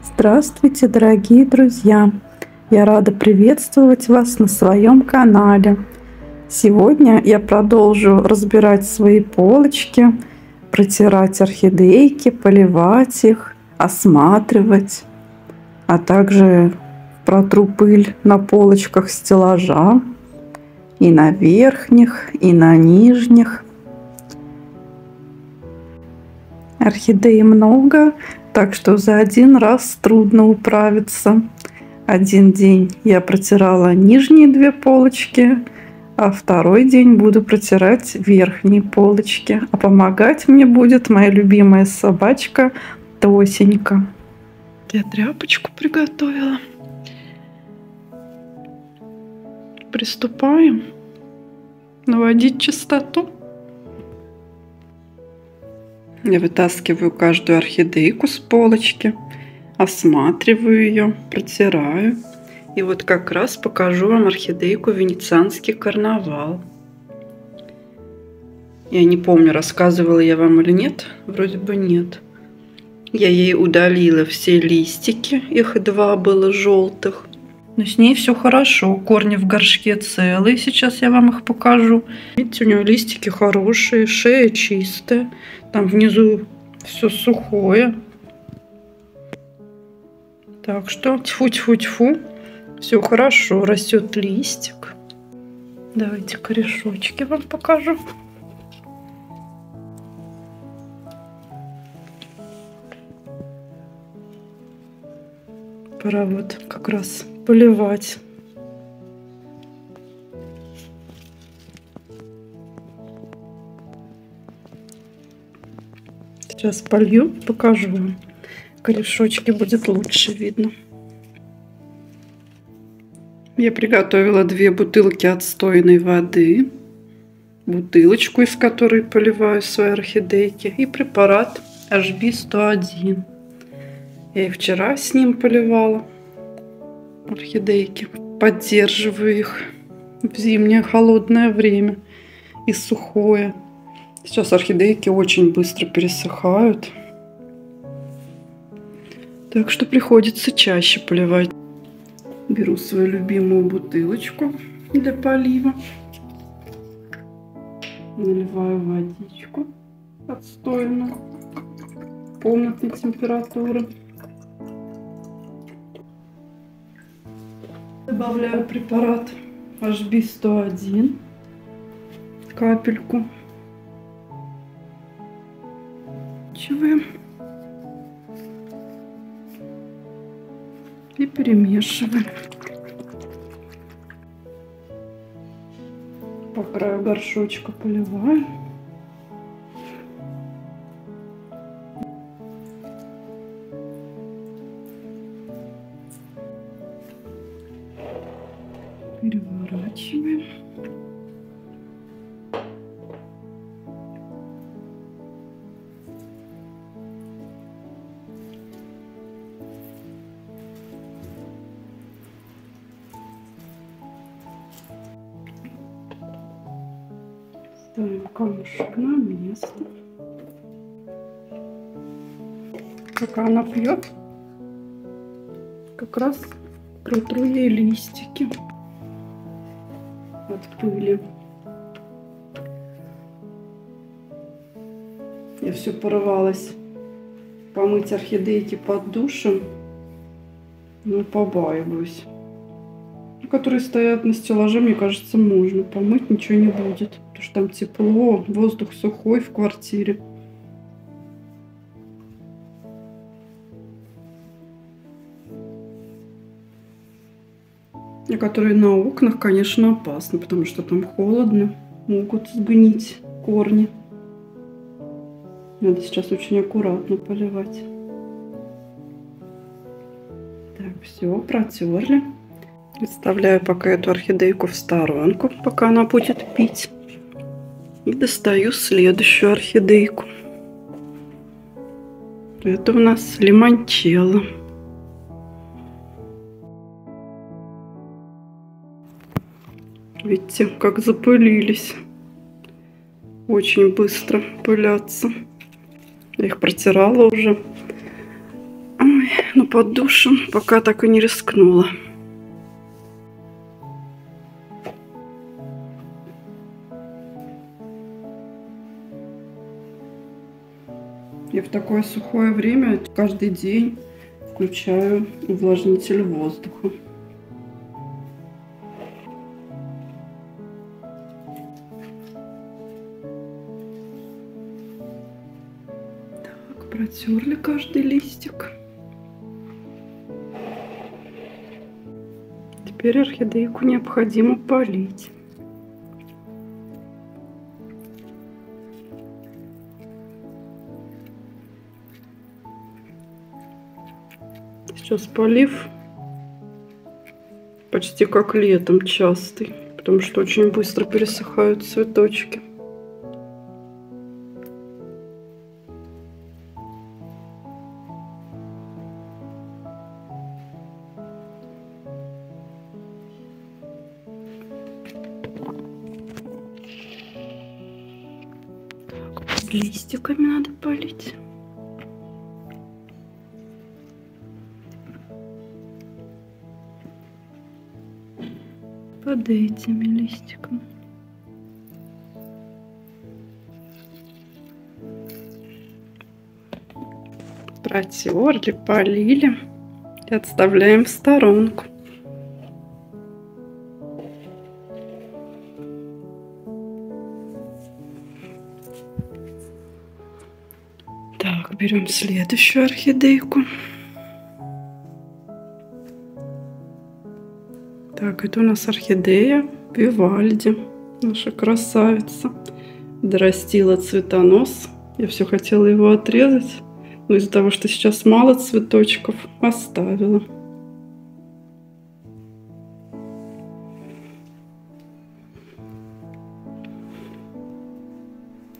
Здравствуйте, дорогие друзья! Я рада приветствовать вас на своем канале. Сегодня я продолжу разбирать свои полочки, протирать орхидейки, поливать их, осматривать, а также протру пыль на полочках стеллажа, и на верхних, и на нижних. Орхидей много, так что за один раз трудно управиться. Один день я протирала нижние две полочки, а второй день буду протирать верхние полочки. А помогать мне будет моя любимая собачка Тосенька. Я тряпочку приготовила. Приступаем наводить чистоту. Я вытаскиваю каждую орхидейку с полочки, осматриваю ее, протираю. И вот как раз покажу вам орхидейку Венецианский карнавал. Я не помню, рассказывала я вам или нет. Вроде бы нет. Я ей удалила все листики. Их 2 было желтых. Но с ней все хорошо. Корни в горшке целые. Сейчас я вам их покажу. Видите, у нее листики хорошие, шея чистая. Там внизу все сухое. Так что тьфу-тьфу-тьфу. Все хорошо. Растет листик. Давайте корешочки вам покажу. Пора вот как раз поливать. Сейчас полью, покажу вам. Корешочки будет лучше видно. Я приготовила 2 бутылки отстойной воды, бутылочку, из которой поливаю свои орхидейки, и препарат HB101. Я и вчера с ним поливала орхидейки, поддерживаю их в зимнее холодное время и сухое. Сейчас орхидейки очень быстро пересыхают, так что приходится чаще поливать. Беру свою любимую бутылочку для полива, наливаю водичку отстойную комнатной температуры, добавляю препарат HB101, капельку. И перемешиваем. По краю горшочка поливаю. Переворачиваем. Ставим камушек на место. Пока она пьет, как раз протру ей листики от пыли. Я все порывалась помыть орхидейки под душем, но побаиваюсь. Которые стоят на стеллаже, мне кажется, можно помыть, ничего не будет, потому что там тепло, воздух сухой в квартире. А которые на окнах, конечно, опасно, потому что там холодно, могут сгнить корни. Надо сейчас очень аккуратно поливать. Так, все, протерли. Оставляю пока эту орхидейку в сторонку, пока она будет пить. И достаю следующую орхидейку. Это у нас лимончелло. Видите, как запылились. Очень быстро пылятся. Я их протирала уже. Ой. но под душем пока так и не рискнула. Я в такое сухое время каждый день включаю увлажнитель воздуха. Так, протерли каждый листик. Теперь орхидейку необходимо полить. Сейчас полив почти как летом частый, потому что очень быстро пересыхают цветочки. Так, под листиками надо полить. Под этими листиками. Протерли, полили и отставляем в сторонку. Так, берем следующую орхидейку. Так, это у нас орхидея Вивальди, наша красавица. Дорастила цветонос. Я все хотела его отрезать, но из-за того, что сейчас мало цветочков, оставила.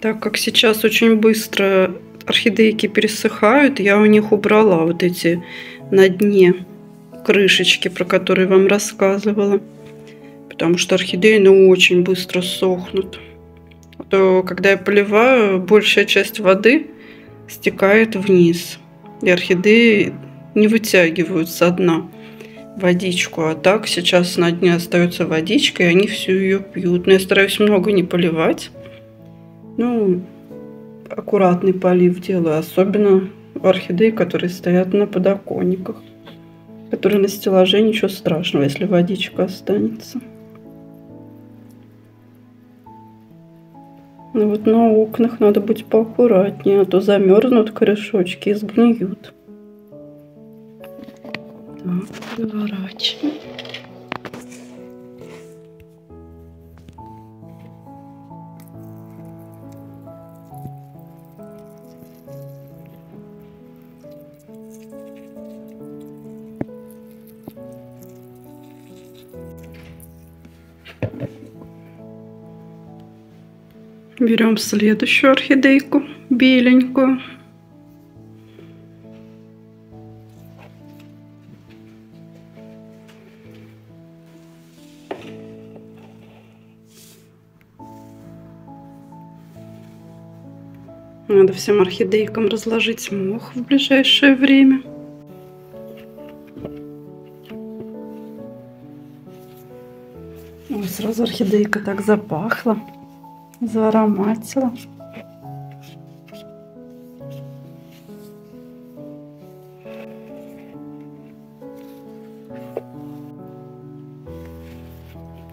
Так как сейчас очень быстро орхидейки пересыхают, я у них убрала вот эти на дне крышечки, про которые вам рассказывала, потому что орхидеи очень быстро сохнут. А то, когда я поливаю, большая часть воды стекает вниз, и орхидеи не вытягивают со дна водичку. А так сейчас на дне остается водичка, и они всю ее пьют. Но я стараюсь много не поливать. Ну, аккуратный полив делаю, особенно орхидеи, которые стоят на подоконниках, которые на стеллаже, ничего страшного, если водичка останется. Но вот на окнах надо быть поаккуратнее, а то замерзнут корешочки и сгниют. Так, переворачиваем. Берем следующую орхидейку, беленькую. Надо всем орхидейкам разложить мох в ближайшее время. Ой, сразу орхидейка так запахла. Заароматила.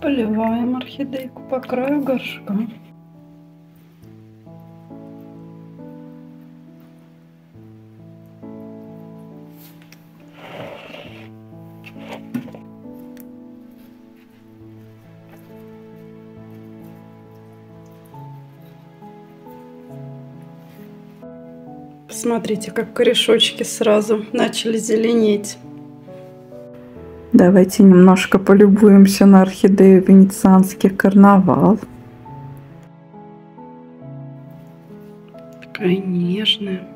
Поливаем орхидейку по краю горшка. Смотрите, как корешочки сразу начали зеленеть. Давайте немножко полюбуемся на орхидею венецианский карнавал. Такая нежная.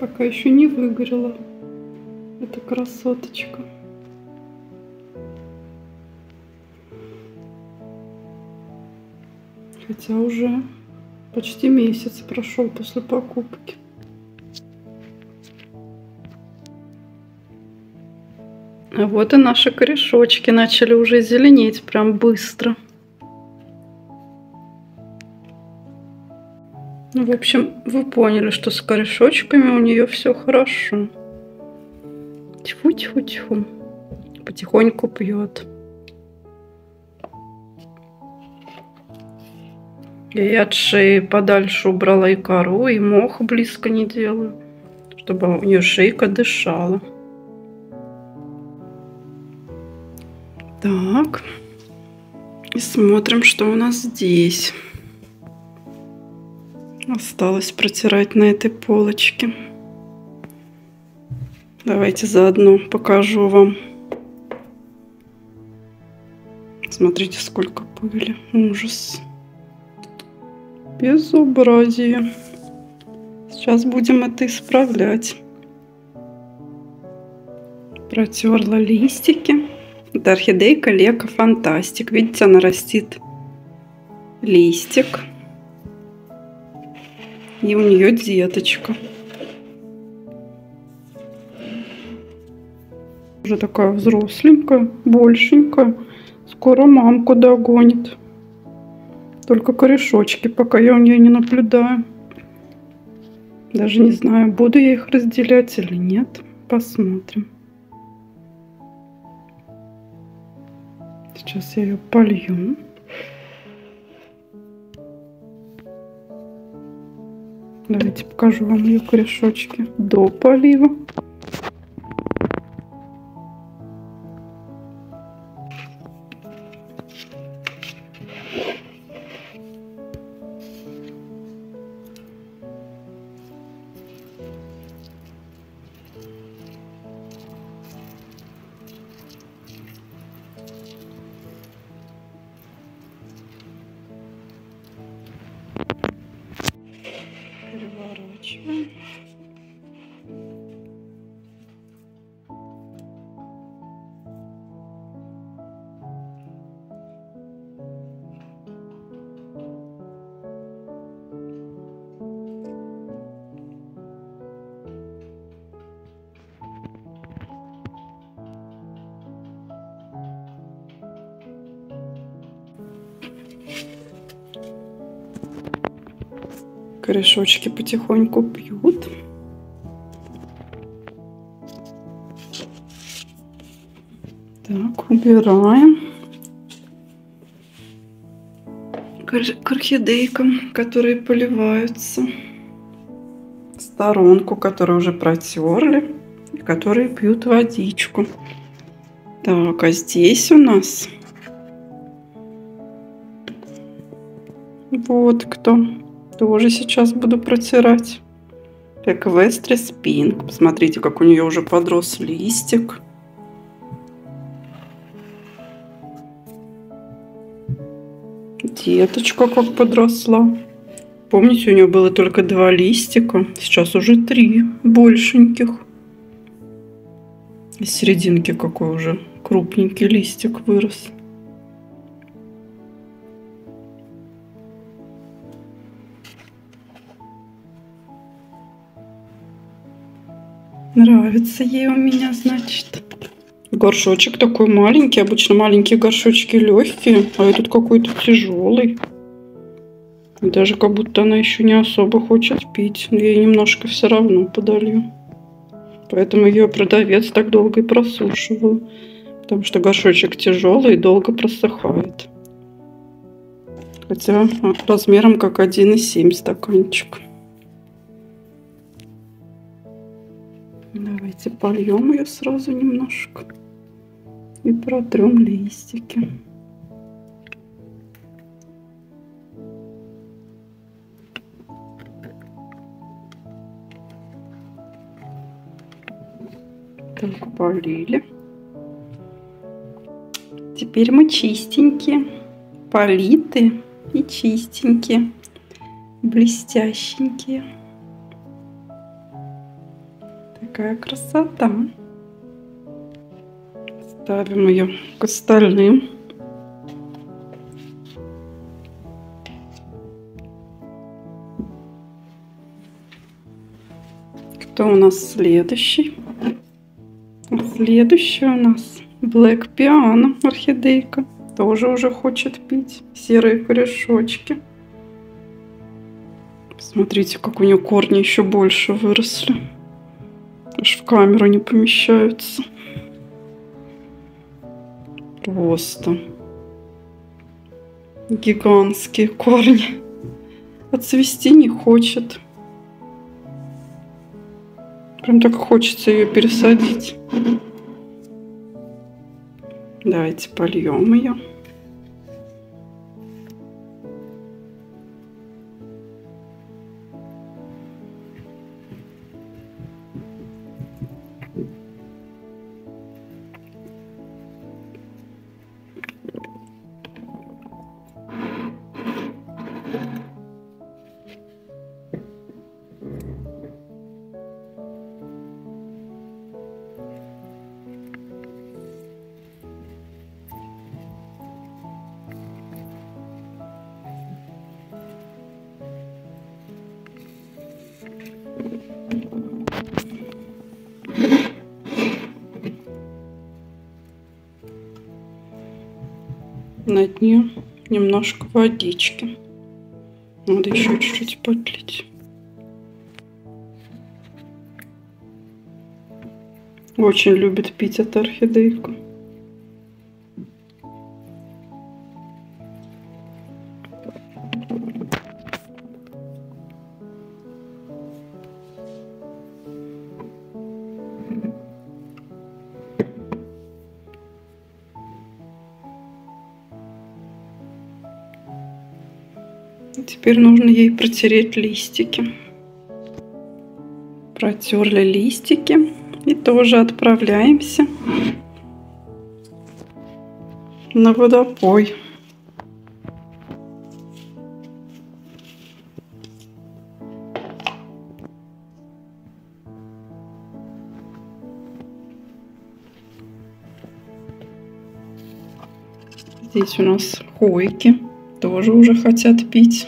Пока еще не выгорела эта красоточка. Хотя уже почти месяц прошел после покупки. А вот и наши корешочки начали уже зеленеть прям быстро. Ну, в общем, вы поняли, что с корешочками у нее все хорошо. Тьфу-тьфу-тьфу. Потихоньку пьет. Я от шеи подальше убрала и кору, и мох близко не делаю, чтобы у нее шейка дышала. Так. И смотрим, что у нас здесь. Осталось протирать на этой полочке. Давайте заодно покажу вам. Смотрите, сколько пыли. Ужас. Безобразие. Сейчас будем это исправлять. Протерла листики. Это орхидейка Лека Фантастик. Видите, она растит листик. И у нее деточка. Уже такая взросленькая, большенькая. Скоро мамку догонит. Только корешочки пока я у нее не наблюдаю. Даже не знаю, буду я их разделять или нет. Посмотрим. Сейчас я ее полью. Давайте покажу вам ее корешочки до полива. Переворачиваем. Корешочки потихоньку пьют. Так, убираем к орхидейкам, которые поливаются. Сторонку, которую уже протерли, и которые пьют водичку. Так, а здесь у нас вот кто. Тоже сейчас буду протирать. Эквестрис Пинк. Посмотрите, как у нее уже подрос листик. Деточка как подросла. Помните, у нее было только 2 листика. Сейчас уже 3 большеньких. Из серединки какой уже крупненький листик вырос. Нравится ей у меня, значит. Горшочек такой маленький. Обычно маленькие горшочки легкие, а этот какой-то тяжелый. Даже как будто она еще не особо хочет пить. Но ей немножко все равно подолью. Поэтому ее продавец так долго и просушивал. Потому что горшочек тяжелый и долго просыхает. Хотя размером как 1,7 стаканчик. Давайте польем ее сразу немножко. И протрем листики. Так, полили. Теперь мы чистенькие, политые и чистенькие, блестященькие. Какая красота. Ставим ее к остальным. Кто у нас следующий? Следующий у нас Black Piano орхидейка. Тоже уже хочет пить. Серые корешочки. Смотрите, как у нее корни еще больше выросли. Аж в камеру не помещаются. Просто гигантские корни. Отцвести не хочет. Прям так хочется ее пересадить. Давайте польем ее. На дне немножко водички. Надо еще чуть-чуть подлить. Очень любит пить эта орхидейка. Теперь нужно ей протереть листики. Протерли листики и тоже отправляемся на водопой. Здесь у нас хойки. Тоже уже хотят пить.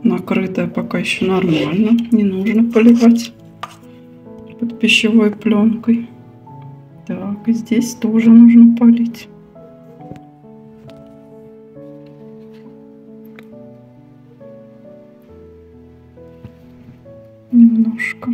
Накрытая пока еще нормально. Не нужно поливать под пищевой пленкой. Так, и здесь тоже нужно полить. Немножко.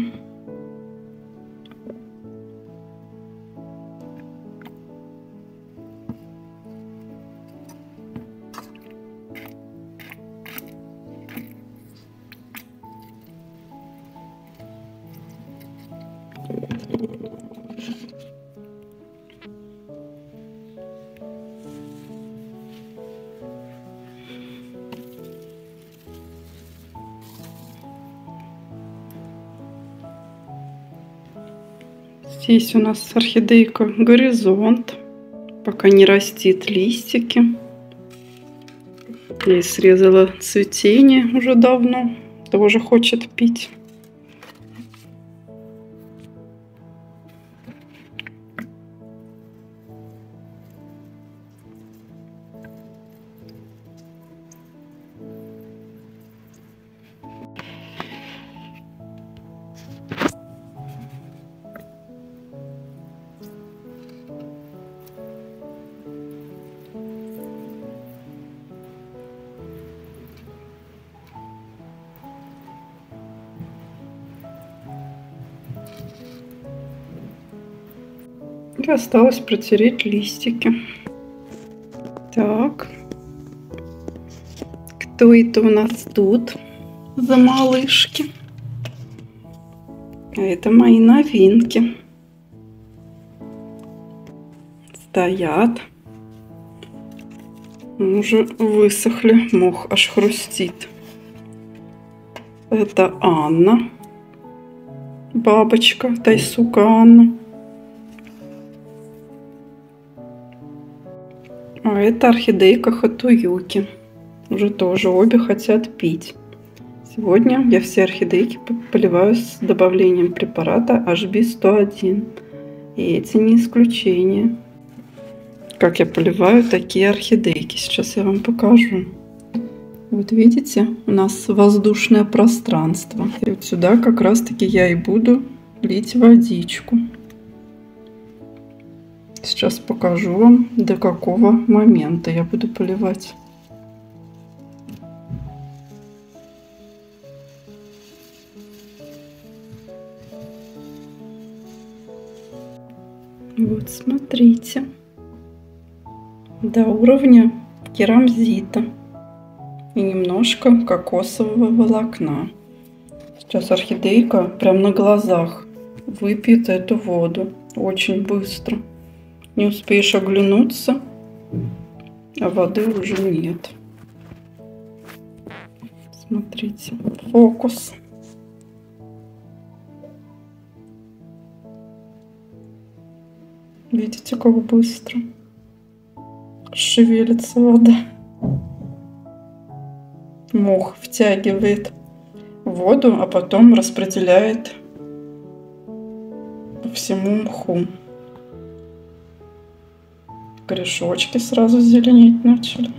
Здесь у нас орхидейка Горизонт. Пока не растит листики. Я срезала цветение уже давно. Тоже хочет пить. И осталось протереть листики. Так. Кто это у нас тут за малышки? А это мои новинки. Стоят. Уже высохли. Мох аж хрустит. Это Анна. Бабочка. Тайсука Анна. А это орхидейка Хатуюки. Уже тоже обе хотят пить. Сегодня я все орхидейки поливаю с добавлением препарата HB101. И эти не исключение. Как я поливаю такие орхидейки, сейчас я вам покажу. Вот видите, у нас воздушное пространство. И вот сюда как раз таки я и буду лить водичку. Сейчас покажу вам, до какого момента я буду поливать. Вот смотрите, до уровня керамзита и немножко кокосового волокна. Сейчас орхидейка прям на глазах выпьет эту воду очень быстро. Не успеешь оглянуться, а воды уже нет. Смотрите, фокус. Видите, как быстро шевелится вода. Мох втягивает воду, а потом распределяет по всему мху. Корешочки сразу зеленеть начали.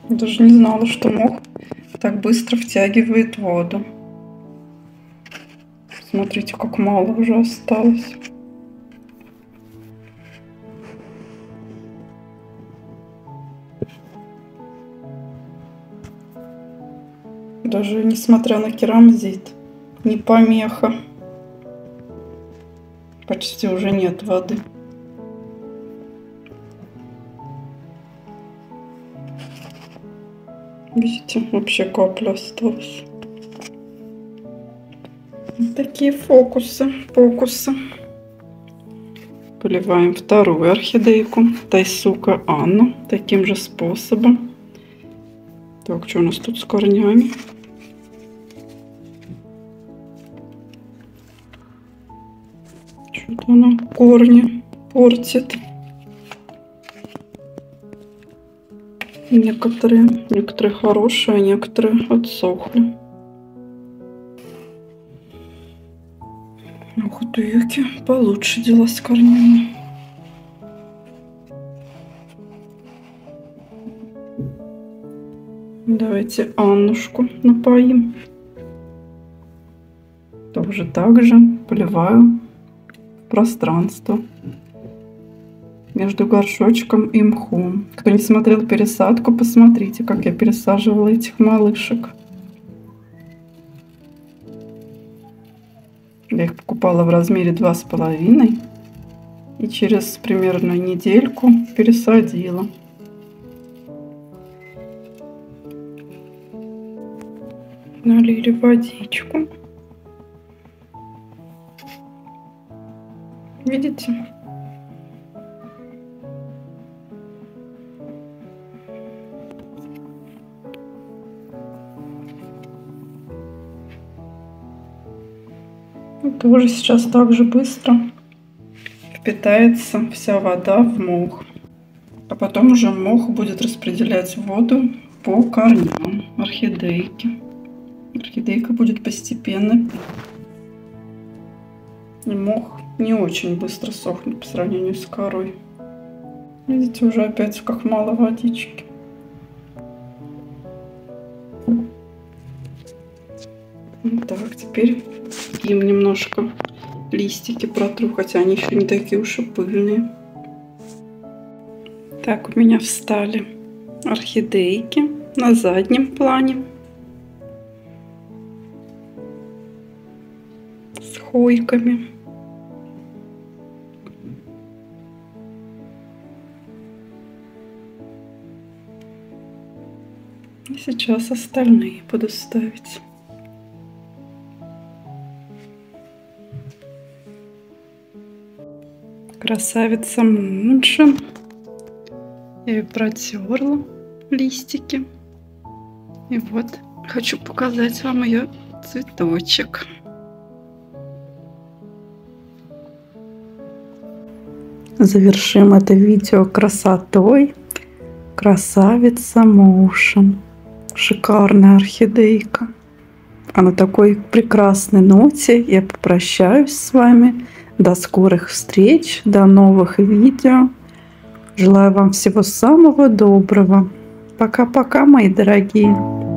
Даже не знала, что мох так быстро втягивает воду. Смотрите, как мало уже осталось. Даже несмотря на керамзит, не помеха. Почти уже нет воды. Видите, вообще капля осталась. Вот такие фокусы. Поливаем вторую орхидейку, Тайсука Анну, таким же способом. Так, что у нас тут с корнями? Что-то она корни портит. Некоторые хорошие, а некоторые отсохли. Ух ты, получше дела с корнями. Давайте Аннушку напоим. Тоже так же поливаю пространство между горшочком и мхом. Кто не смотрел пересадку, посмотрите, как я пересаживала этих малышек. Я их покупала в размере 2,5 и через примерно недельку пересадила. Налили водичку. Видите? Тоже сейчас так же быстро впитается вся вода в мох. А потом уже мох будет распределять воду по корням орхидейки. Орхидейка будет постепенно. И мох не очень быстро сохнет по сравнению с корой. Видите, уже опять как мало водички. Так, теперь им немножко листики протру, хотя они еще не такие уж и пыльные. Так, у меня встали орхидейки на заднем плане с хвойками. И сейчас остальные буду ставить. Красавица Мунши. Я ее протерла листики. И вот Хочу показать вам ее цветочек. Завершим это видео красотой. Красавица Motion. Шикарная орхидейка. А на такой прекрасной ноте я попрощаюсь с вами. До скорых встреч, до новых видео. Желаю вам всего самого доброго. Пока-пока, мои дорогие.